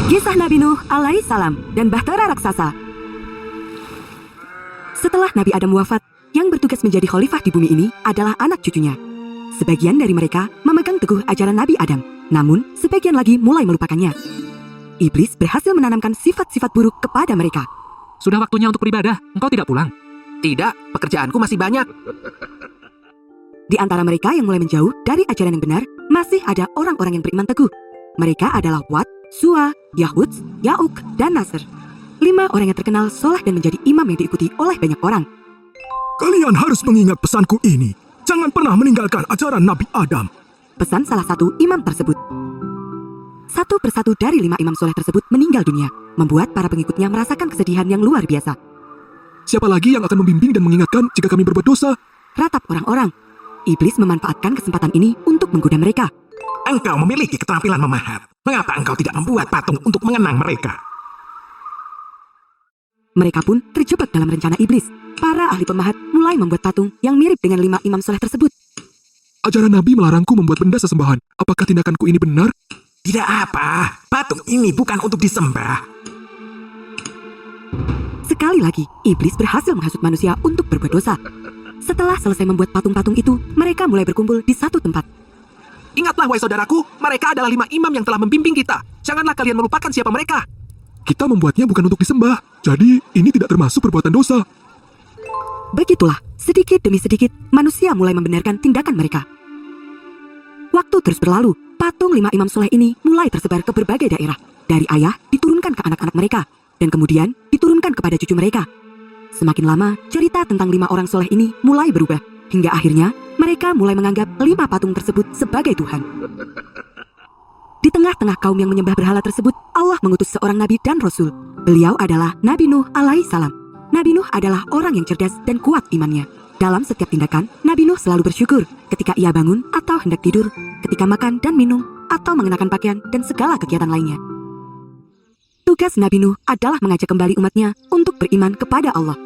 Kisah Nabi Nuh alaihissalam dan Bahtera Raksasa. Setelah Nabi Adam wafat, yang bertugas menjadi khalifah di bumi ini adalah anak cucunya. Sebagian dari mereka memegang teguh ajaran Nabi Adam, namun sebagian lagi mulai melupakannya. Iblis berhasil menanamkan sifat-sifat buruk kepada mereka. Sudah waktunya untuk beribadah, engkau tidak pulang? Tidak, pekerjaanku masih banyak. Di antara mereka yang mulai menjauh dari ajaran yang benar, masih ada orang-orang yang beriman teguh. Mereka adalah Wat, Suwa, Yahud, Yauk, dan Nasr. 5 orang yang terkenal soleh dan menjadi imam yang diikuti oleh banyak orang. Kalian harus mengingat pesanku ini. Jangan pernah meninggalkan ajaran Nabi Adam. Pesan salah satu imam tersebut. Satu persatu dari 5 imam soleh tersebut meninggal dunia, membuat para pengikutnya merasakan kesedihan yang luar biasa. Siapa lagi yang akan membimbing dan mengingatkan jika kami berbuat dosa? Ratap orang-orang. Iblis memanfaatkan kesempatan ini untuk menggoda mereka. Engkau memiliki keterampilan memahat. Mengapa engkau tidak membuat patung untuk mengenang mereka? Mereka pun terjebak dalam rencana iblis. Para ahli pemahat mulai membuat patung yang mirip dengan 5 imam soleh tersebut. Ajaran Nabi melarangku membuat benda sesembahan. Apakah tindakanku ini benar? Tidak apa, patung ini bukan untuk disembah. Sekali lagi, iblis berhasil menghasut manusia untuk berbuat dosa. Setelah selesai membuat patung-patung itu, mereka mulai berkumpul di satu tempat. Ingatlah, wahai saudaraku, mereka adalah 5 imam yang telah membimbing kita. Janganlah kalian melupakan siapa mereka. Kita membuatnya bukan untuk disembah. Jadi, ini tidak termasuk perbuatan dosa. Begitulah, sedikit demi sedikit, manusia mulai membenarkan tindakan mereka. Waktu terus berlalu, patung 5 imam soleh ini mulai tersebar ke berbagai daerah. Dari ayah, diturunkan ke anak-anak mereka, dan kemudian diturunkan kepada cucu mereka. Semakin lama, cerita tentang 5 orang soleh ini mulai berubah, hingga akhirnya mereka mulai menganggap 5 patung tersebut sebagai Tuhan. Di tengah-tengah kaum yang menyembah berhala tersebut, Allah mengutus seorang nabi dan rasul. Beliau adalah Nabi Nuh alaihissalam. Nabi Nuh adalah orang yang cerdas dan kuat imannya. Dalam setiap tindakan, Nabi Nuh selalu bersyukur ketika ia bangun atau hendak tidur, ketika makan dan minum, atau mengenakan pakaian dan segala kegiatan lainnya. Tugas Nabi Nuh adalah mengajak kembali umatnya untuk beriman kepada Allah.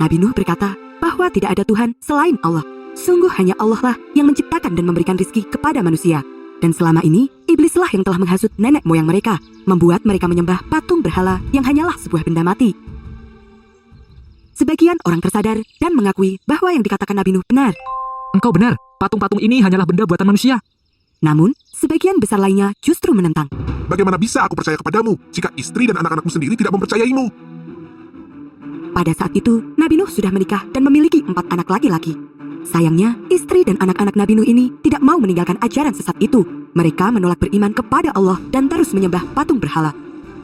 Nabi Nuh berkata bahwa tidak ada Tuhan selain Allah. Sungguh hanya Allah lah yang menciptakan dan memberikan rizki kepada manusia. Dan selama ini, iblislah yang telah menghasut nenek moyang mereka, membuat mereka menyembah patung berhala yang hanyalah sebuah benda mati. Sebagian orang tersadar dan mengakui bahwa yang dikatakan Nabi Nuh benar. Engkau benar, patung-patung ini hanyalah benda buatan manusia. Namun, sebagian besar lainnya justru menentang. Bagaimana bisa aku percaya kepadamu jika istri dan anak-anakmu sendiri tidak mempercayaimu? Pada saat itu, Nabi Nuh sudah menikah dan memiliki 4 anak laki-laki. Sayangnya, istri dan anak-anak Nabi Nuh ini tidak mau meninggalkan ajaran sesat itu. Mereka menolak beriman kepada Allah dan terus menyembah patung berhala.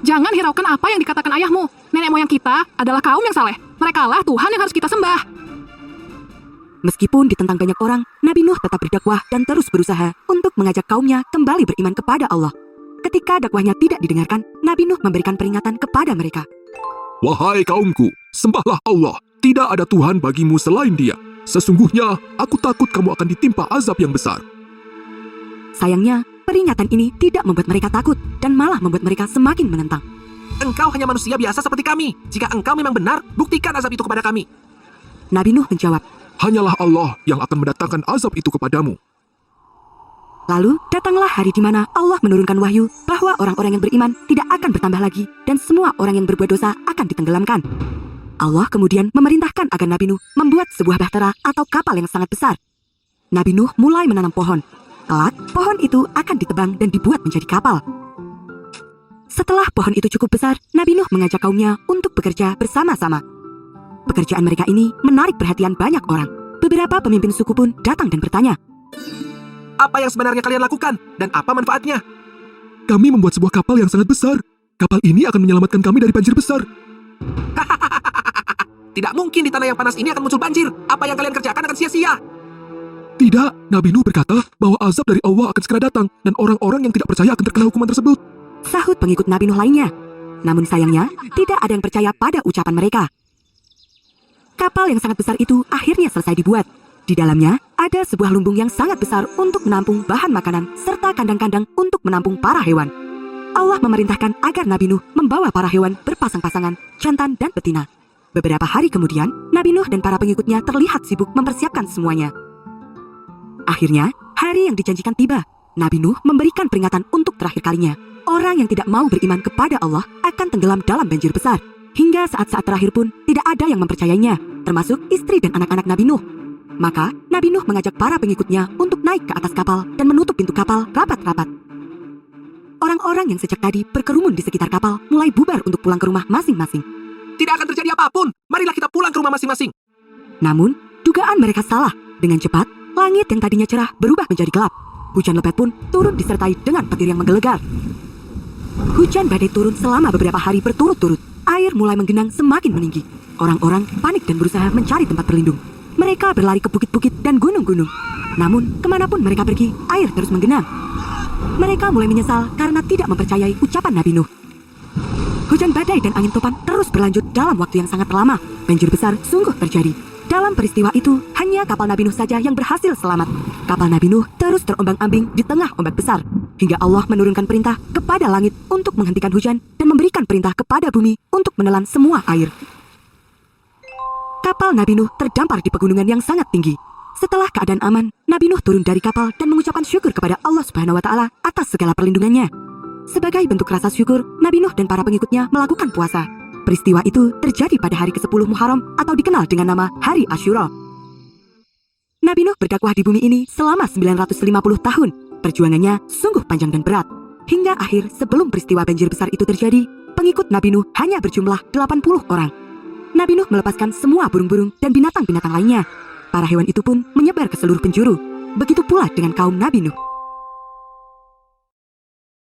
Jangan hiraukan apa yang dikatakan ayahmu. Nenek moyang kita adalah kaum yang saleh. Merekalah Tuhan yang harus kita sembah. Meskipun ditentang banyak orang, Nabi Nuh tetap berdakwah dan terus berusaha untuk mengajak kaumnya kembali beriman kepada Allah. Ketika dakwahnya tidak didengarkan, Nabi Nuh memberikan peringatan kepada mereka. Wahai kaumku, sembahlah Allah. Tidak ada Tuhan bagimu selain Dia. Sesungguhnya, aku takut kamu akan ditimpa azab yang besar. Sayangnya, peringatan ini tidak membuat mereka takut dan malah membuat mereka semakin menentang. Engkau hanya manusia biasa seperti kami. Jika engkau memang benar, buktikan azab itu kepada kami. Nabi Nuh menjawab, Hanyalah Allah yang akan mendatangkan azab itu kepadamu. lalu datanglah hari di mana Allah menurunkan wahyu bahwa orang-orang yang beriman tidak akan bertambah lagi dan semua orang yang berbuat dosa akan ditenggelamkan. Allah kemudian memerintahkan agar Nabi Nuh membuat sebuah bahtera atau kapal yang sangat besar. Nabi Nuh mulai menanam pohon. Kelak, pohon itu akan ditebang dan dibuat menjadi kapal. Setelah pohon itu cukup besar, Nabi Nuh mengajak kaumnya untuk bekerja bersama-sama. Pekerjaan mereka ini menarik perhatian banyak orang. Beberapa pemimpin suku pun datang dan bertanya, Apa yang sebenarnya kalian lakukan? Dan apa manfaatnya? Kami membuat sebuah kapal yang sangat besar. Kapal ini akan menyelamatkan kami dari banjir besar. Tidak mungkin di tanah yang panas ini akan muncul banjir. Apa yang kalian kerjakan akan sia-sia. Tidak, Nabi Nuh berkata bahwa azab dari Allah akan segera datang dan orang-orang yang tidak percaya akan terkena hukuman tersebut. sahut pengikut Nabi Nuh lainnya. Namun sayangnya, tidak ada yang percaya pada ucapan mereka. Kapal yang sangat besar itu akhirnya selesai dibuat. Di dalamnya, ada sebuah lumbung yang sangat besar untuk menampung bahan makanan serta kandang-kandang untuk menampung para hewan. Allah memerintahkan agar Nabi Nuh membawa para hewan berpasang-pasangan, jantan dan betina. Beberapa hari kemudian, Nabi Nuh dan para pengikutnya terlihat sibuk mempersiapkan semuanya. Akhirnya, hari yang dijanjikan tiba. Nabi Nuh memberikan peringatan untuk terakhir kalinya. Orang yang tidak mau beriman kepada Allah akan tenggelam dalam banjir besar. Hingga saat-saat terakhir pun tidak ada yang mempercayainya, termasuk istri dan anak-anak Nabi Nuh. Maka Nabi Nuh mengajak para pengikutnya untuk naik ke atas kapal dan menutup pintu kapal rapat-rapat. Orang-orang yang sejak tadi berkerumun di sekitar kapal mulai bubar untuk pulang ke rumah masing-masing. Tidak akan terjadi apapun. Marilah kita pulang ke rumah masing-masing. Namun, dugaan mereka salah. Dengan cepat, langit yang tadinya cerah berubah menjadi gelap. Hujan lebat pun turut disertai dengan petir yang menggelegar. Hujan badai turun selama beberapa hari berturut-turut. Air mulai menggenang semakin meninggi. Orang-orang panik dan berusaha mencari tempat berlindung. Mereka berlari ke bukit-bukit dan gunung-gunung. Namun, kemanapun mereka pergi, air terus menggenang. Mereka mulai menyesal karena tidak mempercayai ucapan Nabi Nuh. Hujan badai dan angin topan terus berlanjut dalam waktu yang sangat lama. Banjir besar sungguh terjadi. Dalam peristiwa itu, hanya kapal Nabi Nuh saja yang berhasil selamat. Kapal Nabi Nuh terus terombang-ambing di tengah ombak besar, hingga Allah menurunkan perintah kepada langit untuk menghentikan hujan dan memberikan perintah kepada bumi untuk menelan semua air. Kapal Nabi Nuh terdampar di pegunungan yang sangat tinggi. Setelah keadaan aman, Nabi Nuh turun dari kapal dan mengucapkan syukur kepada Allah Subhanahu wa Ta'ala atas segala perlindungannya. Sebagai bentuk rasa syukur, Nabi Nuh dan para pengikutnya melakukan puasa. Peristiwa itu terjadi pada hari ke-10 Muharram atau dikenal dengan nama Hari Asyura. Nabi Nuh berdakwah di bumi ini selama 950 tahun. Perjuangannya sungguh panjang dan berat. Hingga akhir sebelum peristiwa banjir besar itu terjadi, pengikut Nabi Nuh hanya berjumlah 80 orang. Nabi Nuh melepaskan semua burung-burung dan binatang-binatang lainnya. Para hewan itu pun menyebar ke seluruh penjuru. Begitu pula dengan kaum Nabi Nuh.